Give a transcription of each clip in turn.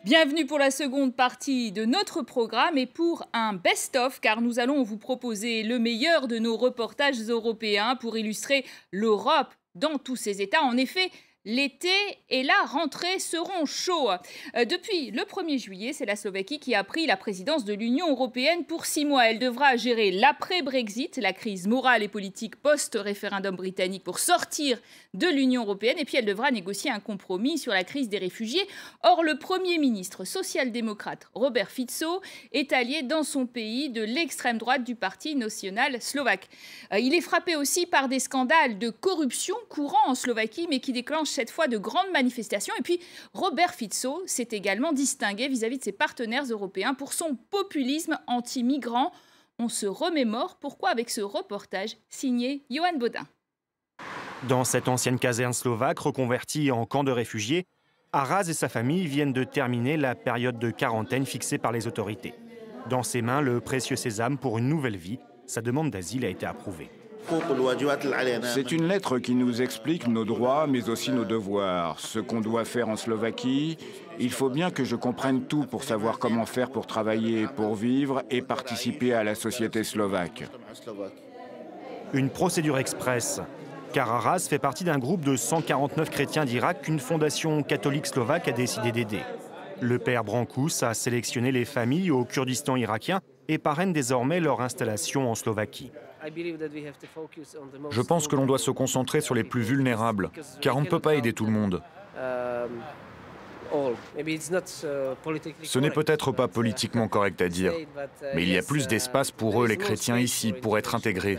Bienvenue pour la seconde partie de notre programme et pour un best-of, car nous allons vous proposer le meilleur de nos reportages européens pour illustrer l'Europe dans tous ses états. En effet, l'été et la rentrée seront chauds. Depuis le 1er juillet, c'est la Slovaquie qui a pris la présidence de l'Union européenne pour 6 mois. Elle devra gérer l'après-Brexit, la crise morale et politique post-référendum britannique pour sortir de l'Union européenne. Et puis elle devra négocier un compromis sur la crise des réfugiés. Or, le Premier ministre social-démocrate Robert Fico est allié dans son pays de l'extrême droite du Parti national slovaque. Il est frappé aussi par des scandales de corruption courants en Slovaquie, mais qui déclenchent cette fois de grandes manifestations. Et puis, Robert Fico s'est également distingué vis-à-vis de ses partenaires européens pour son populisme anti-migrant. On se remémore pourquoi avec ce reportage signé Johan Baudin. Dans cette ancienne caserne slovaque reconvertie en camp de réfugiés, Aras et sa famille viennent de terminer la période de quarantaine fixée par les autorités. Dans ses mains, le précieux sésame pour une nouvelle vie. Sa demande d'asile a été approuvée. C'est une lettre qui nous explique nos droits, mais aussi nos devoirs. Ce qu'on doit faire en Slovaquie, il faut bien que je comprenne tout pour savoir comment faire pour travailler, pour vivre et participer à la société slovaque. Une procédure express, car Aras fait partie d'un groupe de 149 chrétiens d'Irak qu'une fondation catholique slovaque a décidé d'aider. Le père Brancous a sélectionné les familles au Kurdistan irakien et parraine désormais leur installation en Slovaquie. Je pense que l'on doit se concentrer sur les plus vulnérables, car on ne peut pas aider tout le monde. Ce n'est peut-être pas politiquement correct à dire, mais il y a plus d'espace pour eux, les chrétiens ici, pour être intégrés.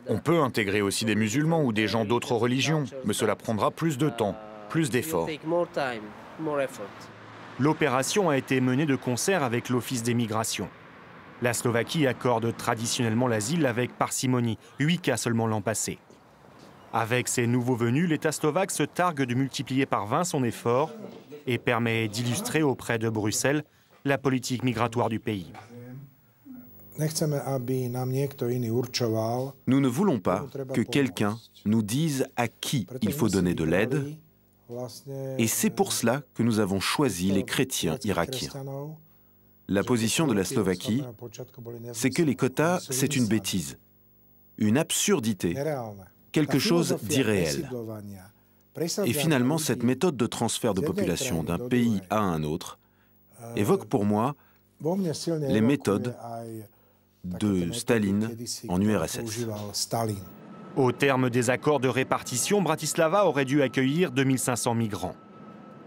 On peut intégrer aussi des musulmans ou des gens d'autres religions, mais cela prendra plus de temps, plus d'efforts. L'opération a été menée de concert avec l'Office des migrations. La Slovaquie accorde traditionnellement l'asile avec parcimonie, 8 cas seulement l'an passé. Avec ces nouveaux venus, l'État slovaque se targue de multiplier par 20 son effort et permet d'illustrer auprès de Bruxelles la politique migratoire du pays. Nous ne voulons pas que quelqu'un nous dise à qui il faut donner de l'aide, et c'est pour cela que nous avons choisi les chrétiens irakiens. La position de la Slovaquie, c'est que les quotas, c'est une bêtise, une absurdité, quelque chose d'irréel. Et finalement, cette méthode de transfert de population d'un pays à un autre évoque pour moi les méthodes de Staline en URSS. Au terme des accords de répartition, Bratislava aurait dû accueillir 2500 migrants.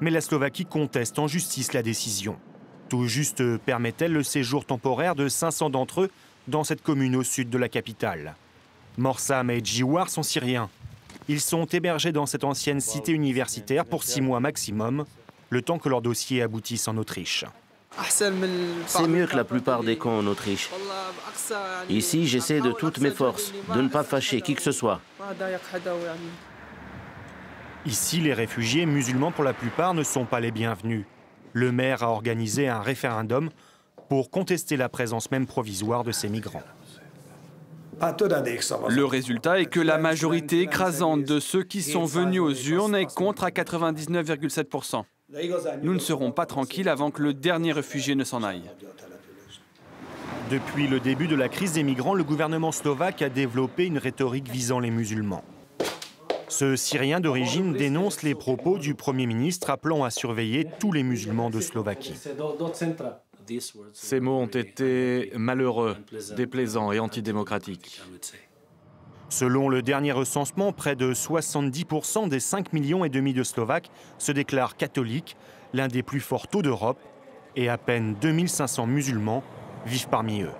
Mais la Slovaquie conteste en justice la décision. Tout juste permet-elle le séjour temporaire de 500 d'entre eux dans cette commune au sud de la capitale. Morsam et Djiwar sont syriens. Ils sont hébergés dans cette ancienne cité universitaire pour 6 mois maximum, le temps que leur dossier aboutisse en Autriche. C'est mieux que la plupart des camps en Autriche. Ici, j'essaie de toutes mes forces de ne pas fâcher qui que ce soit. Ici, les réfugiés musulmans pour la plupart ne sont pas les bienvenus. Le maire a organisé un référendum pour contester la présence même provisoire de ces migrants. Le résultat est que la majorité écrasante de ceux qui sont venus aux urnes est contre à 99,7%. Nous ne serons pas tranquilles avant que le dernier réfugié ne s'en aille. Depuis le début de la crise des migrants, le gouvernement slovaque a développé une rhétorique visant les musulmans. Ce Syrien d'origine dénonce les propos du Premier ministre appelant à surveiller tous les musulmans de Slovaquie. Ces mots ont été malheureux, déplaisants et antidémocratiques. Selon le dernier recensement, près de 70% des 5,5 millions de Slovaques se déclarent catholiques, l'un des plus forts taux d'Europe, et à peine 2500 musulmans vivent parmi eux.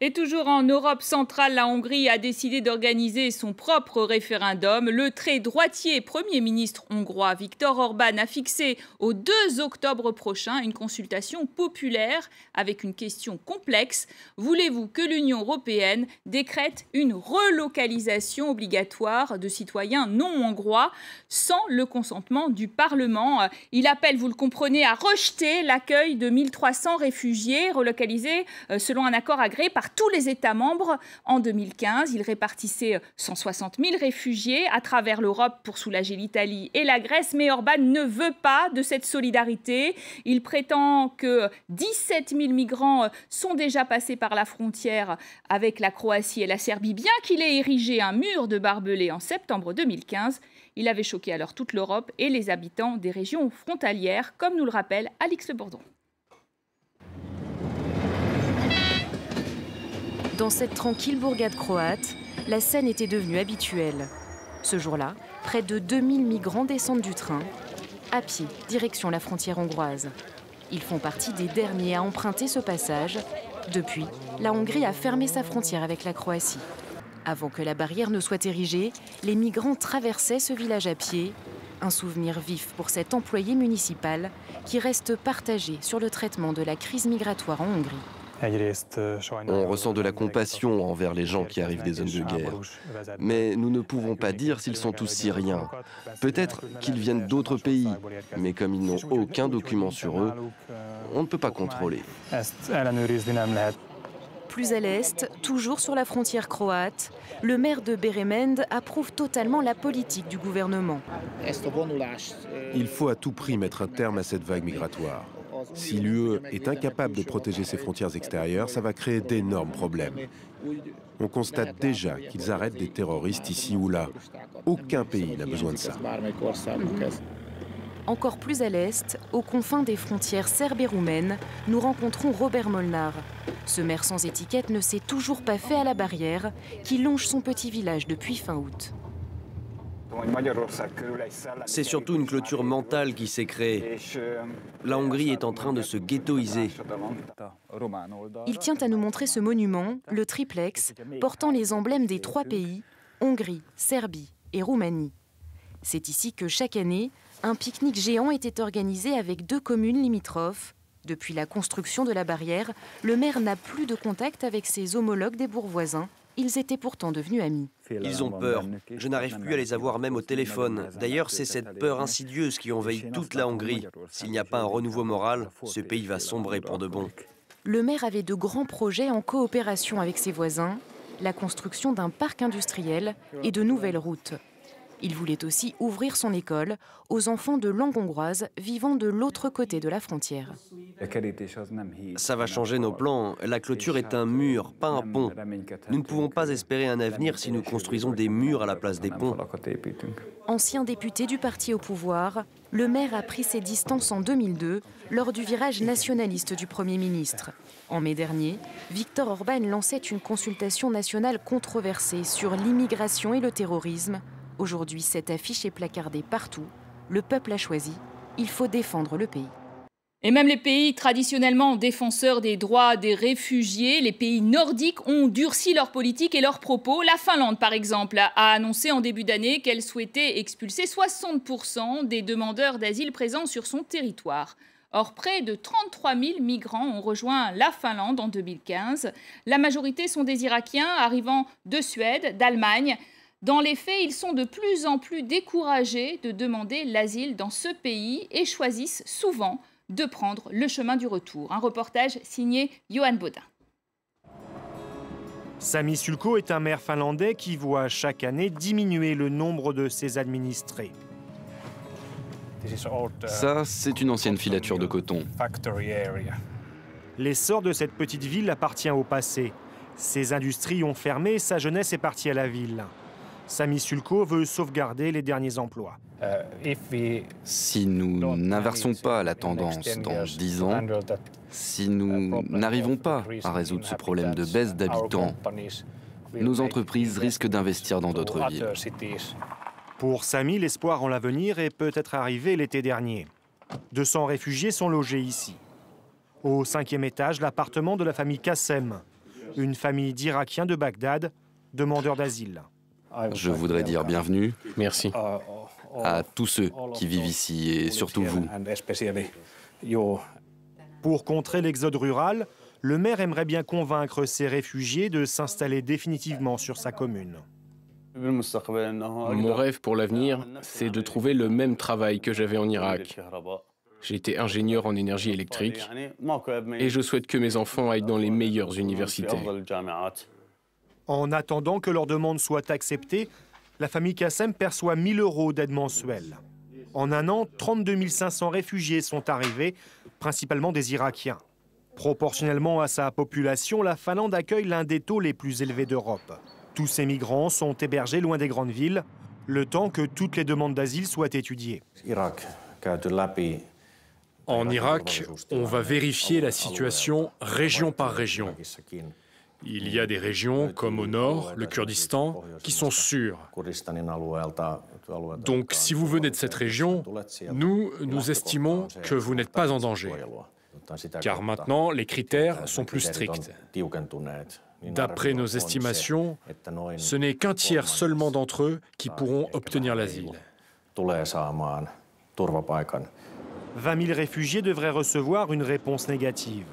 Et toujours en Europe centrale, la Hongrie a décidé d'organiser son propre référendum. Le très droitier Premier ministre hongrois Viktor Orban a fixé au 2 octobre prochain une consultation populaire avec une question complexe. Voulez-vous que l'Union européenne décrète une relocalisation obligatoire de citoyens non hongrois sans le consentement du Parlement? Il appelle, vous le comprenez, à rejeter l'accueil de 1300 réfugiés relocalisés selon un accord agréé par tous les États membres en 2015. Il répartissait 160 000 réfugiés à travers l'Europe pour soulager l'Italie et la Grèce. Mais Orban ne veut pas de cette solidarité. Il prétend que 17 000 migrants sont déjà passés par la frontière avec la Croatie et la Serbie, bien qu'il ait érigé un mur de barbelés en septembre 2015. Il avait choqué alors toute l'Europe et les habitants des régions frontalières, comme nous le rappelle Alix Le Bourdon. Dans cette tranquille bourgade croate, la scène était devenue habituelle. Ce jour-là, près de 2000 migrants descendent du train, à pied, direction la frontière hongroise. Ils font partie des derniers à emprunter ce passage. Depuis, la Hongrie a fermé sa frontière avec la Croatie. Avant que la barrière ne soit érigée, les migrants traversaient ce village à pied. Un souvenir vif pour cet employé municipal qui reste partagé sur le traitement de la crise migratoire en Hongrie. On ressent de la compassion envers les gens qui arrivent des zones de guerre. Mais nous ne pouvons pas dire s'ils sont tous syriens. Peut-être qu'ils viennent d'autres pays, mais comme ils n'ont aucun document sur eux, on ne peut pas contrôler. Plus à l'est, toujours sur la frontière croate, le maire de Beremend approuve totalement la politique du gouvernement. Il faut à tout prix mettre un terme à cette vague migratoire. Si l'UE est incapable de protéger ses frontières extérieures, ça va créer d'énormes problèmes. On constate déjà qu'ils arrêtent des terroristes ici ou là. Aucun pays n'a besoin de ça. Encore plus à l'est, aux confins des frontières serbes et roumaines, nous rencontrons Robert Molnar. Ce maire sans étiquette ne s'est toujours pas fait à la barrière qui longe son petit village depuis fin août. C'est surtout une clôture mentale qui s'est créée. La Hongrie est en train de se ghettoiser. Il tient à nous montrer ce monument, le triplex, portant les emblèmes des 3 pays, Hongrie, Serbie et Roumanie. C'est ici que chaque année, un pique-nique géant était organisé avec 2 communes limitrophes. Depuis la construction de la barrière, le maire n'a plus de contact avec ses homologues des bourgs voisins. Ils étaient pourtant devenus amis. Ils ont peur. Je n'arrive plus à les avoir même au téléphone. D'ailleurs, c'est cette peur insidieuse qui envahit toute la Hongrie. S'il n'y a pas un renouveau moral, ce pays va sombrer pour de bon. Le maire avait de grands projets en coopération avec ses voisins, la construction d'un parc industriel et de nouvelles routes. Il voulait aussi ouvrir son école aux enfants de langue hongroise vivant de l'autre côté de la frontière. Ça va changer nos plans. La clôture est un mur, pas un pont. Nous ne pouvons pas espérer un avenir si nous construisons des murs à la place des ponts. Ancien député du parti au pouvoir, le maire a pris ses distances en 2002 lors du virage nationaliste du Premier ministre. En mai dernier, Viktor Orban lançait une consultation nationale controversée sur l'immigration et le terrorisme. Aujourd'hui, cette affiche est placardée partout. Le peuple a choisi. Il faut défendre le pays. Et même les pays traditionnellement défenseurs des droits des réfugiés, les pays nordiques, ont durci leur politique et leurs propos. La Finlande, par exemple, a annoncé en début d'année qu'elle souhaitait expulser 60% des demandeurs d'asile présents sur son territoire. Or, près de 33 000 migrants ont rejoint la Finlande en 2015. La majorité sont des Irakiens arrivant de Suède, d'Allemagne. Dans les faits, ils sont de plus en plus découragés de demander l'asile dans ce pays et choisissent souvent de prendre le chemin du retour. Un reportage signé Johan Baudin. Sami Sulko est un maire finlandais qui voit chaque année diminuer le nombre de ses administrés. Ça, c'est une ancienne filature de coton. L'essor de cette petite ville appartient au passé. Ses industries ont fermé, sa jeunesse est partie à la ville. Sami Sulko veut sauvegarder les derniers emplois. Si nous n'inversons pas la tendance dans 10 ans, si nous n'arrivons pas à résoudre ce problème de baisse d'habitants, nos entreprises risquent d'investir dans d'autres villes. Pour Sami, l'espoir en l'avenir est peut-être arrivé l'été dernier. 200 réfugiés sont logés ici. Au 5e étage, l'appartement de la famille Kassem, une famille d'Irakiens de Bagdad, demandeurs d'asile. Je voudrais dire bienvenue. Merci. À tous ceux qui vivent ici et surtout vous. Pour contrer l'exode rural, le maire aimerait bien convaincre ces réfugiés de s'installer définitivement sur sa commune. Mon rêve pour l'avenir, c'est de trouver le même travail que j'avais en Irak. J'ai été ingénieur en énergie électrique et je souhaite que mes enfants aillent dans les meilleures universités. En attendant que leur demande soit acceptée, la famille Kassem perçoit 1 000 € d'aide mensuelle. En un an, 32 500 réfugiés sont arrivés, principalement des Irakiens. Proportionnellement à sa population, la Finlande accueille l'un des taux les plus élevés d'Europe. Tous ces migrants sont hébergés loin des grandes villes, le temps que toutes les demandes d'asile soient étudiées. En Irak, on va vérifier la situation région par région. Il y a des régions, comme au nord, le Kurdistan, qui sont sûres. Donc, si vous venez de cette région, nous estimons que vous n'êtes pas en danger. Car maintenant, les critères sont plus stricts. D'après nos estimations, ce n'est qu'un tiers seulement d'entre eux qui pourront obtenir l'asile. 20 000 réfugiés devraient recevoir une réponse négative.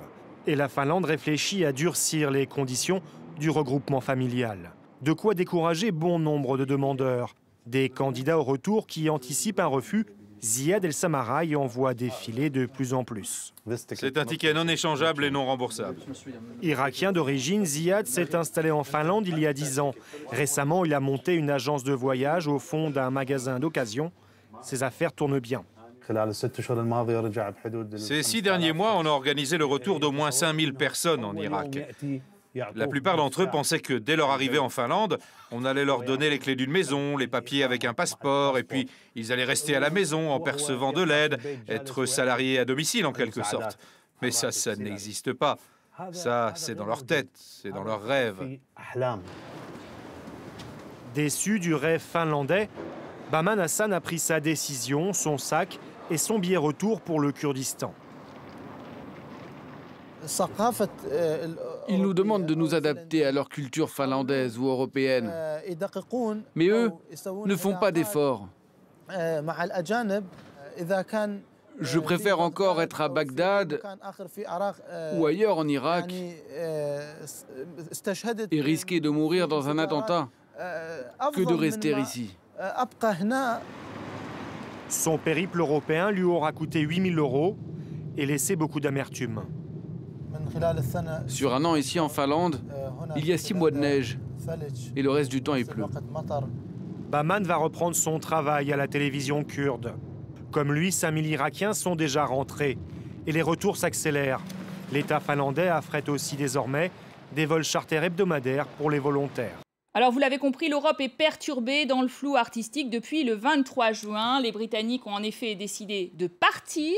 Et la Finlande réfléchit à durcir les conditions du regroupement familial. De quoi décourager bon nombre de demandeurs. Des candidats au retour qui anticipent un refus, Ziad El Samaraï en voit défiler de plus en plus. C'est un ticket non échangeable et non remboursable. Irakien d'origine, Ziad s'est installé en Finlande il y a 10 ans. Récemment, il a monté une agence de voyage au fond d'un magasin d'occasion. Ses affaires tournent bien. Ces 6 derniers mois, on a organisé le retour d'au moins 5 000 personnes en Irak. La plupart d'entre eux pensaient que dès leur arrivée en Finlande, on allait leur donner les clés d'une maison, les papiers avec un passeport, et puis ils allaient rester à la maison en percevant de l'aide, être salariés à domicile en quelque sorte. Mais ça n'existe pas. Ça, c'est dans leur tête, c'est dans leurs rêves. Déçu du rêve finlandais, Baman Hassan a pris sa décision, son sac et son billet retour pour le Kurdistan. Ils nous demandent de nous adapter à leur culture finlandaise ou européenne. Mais eux ne font pas d'efforts. Je préfère encore être à Bagdad ou ailleurs en Irak et risquer de mourir dans un attentat que de rester ici. Son périple européen lui aura coûté 8 000 € et laissé beaucoup d'amertume. Sur un an ici en Finlande, il y a 6 mois de neige et le reste du temps il pleut. Baman va reprendre son travail à la télévision kurde. Comme lui, 5 000 Irakiens sont déjà rentrés et les retours s'accélèrent. L'État finlandais affrète aussi désormais des vols charters hebdomadaires pour les volontaires. Alors vous l'avez compris, l'Europe est perturbée dans le flou artistique depuis le 23 juin. Les Britanniques ont en effet décidé de partir.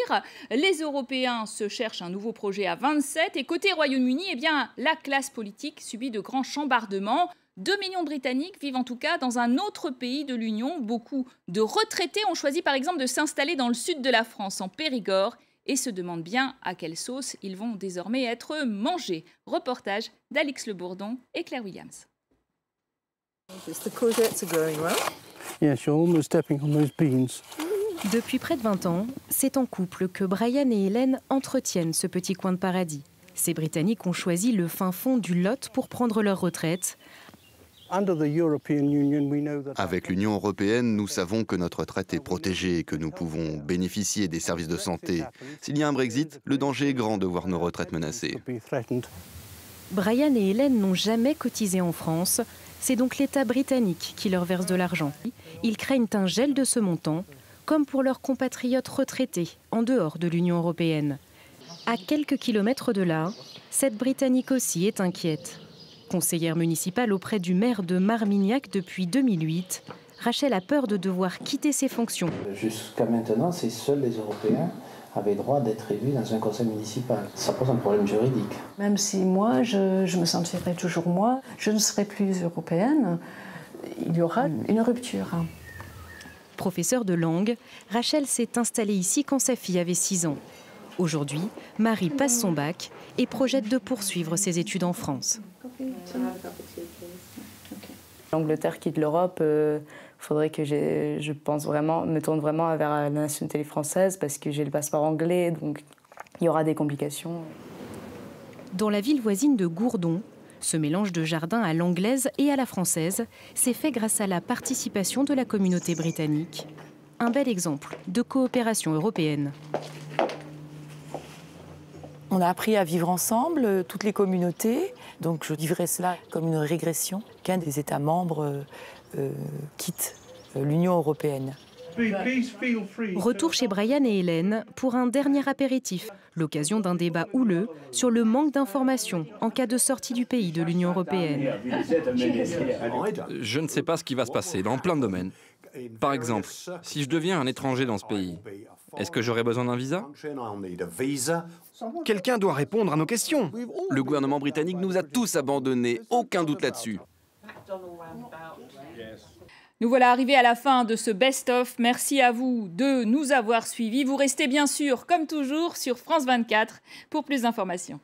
Les Européens se cherchent un nouveau projet à 27. Et côté Royaume-Uni, eh bien, la classe politique subit de grands chambardements. 2 millions de Britanniques vivent en tout cas dans un autre pays de l'Union. Beaucoup de retraités ont choisi par exemple de s'installer dans le sud de la France, en Périgord, et se demandent bien à quelle sauce ils vont désormais être mangés. Reportage d'Alix Le Bourdon et Claire Williams. Depuis près de 20 ans, c'est en couple que Brian et Hélène entretiennent ce petit coin de paradis. Ces Britanniques ont choisi le fin fond du Lot pour prendre leur retraite. Avec l'Union européenne, nous savons que notre retraite est protégée et que nous pouvons bénéficier des services de santé. S'il y a un Brexit, le danger est grand de voir nos retraites menacées. Brian et Hélène n'ont jamais cotisé en France. C'est donc l'État britannique qui leur verse de l'argent. Ils craignent un gel de ce montant, comme pour leurs compatriotes retraités en dehors de l'Union européenne. À quelques kilomètres de là, cette Britannique aussi est inquiète. Conseillère municipale auprès du maire de Marmignac depuis 2008, Rachel a peur de devoir quitter ses fonctions. Jusqu'à maintenant, c'est seuls les Européens avaient droit d'être élus dans un conseil municipal. Ça pose un problème juridique. Même si moi, je me sentirai toujours moi, je ne serai plus européenne, il y aura une rupture. Professeure de langue, Rachel s'est installée ici quand sa fille avait 6 ans. Aujourd'hui, Marie passe son bac et projette de poursuivre ses études en France. L'Angleterre quitte l'Europe, faudrait que me tourne vraiment vers la nationalité française parce que j'ai le passeport anglais, donc il y aura des complications. Dans la ville voisine de Gourdon, ce mélange de jardin à l'anglaise et à la française s'est fait grâce à la participation de la communauté britannique. un bel exemple de coopération européenne. On a appris à vivre ensemble, toutes les communautés. Donc je vivrais cela comme une régression qu'un des États membres quitte l'Union européenne. Retour chez Brian et Hélène pour un dernier apéritif, l'occasion d'un débat houleux sur le manque d'informations en cas de sortie du pays de l'Union européenne. Je ne sais pas ce qui va se passer dans plein de domaines. Par exemple, si je deviens un étranger dans ce pays, est-ce que j'aurai besoin d'un visa? Quelqu'un doit répondre à nos questions. Le gouvernement britannique nous a tous abandonnés, aucun doute là-dessus. Nous voilà arrivés à la fin de ce best-of. Merci à vous de nous avoir suivis. Vous restez bien sûr, comme toujours, sur France 24 pour plus d'informations.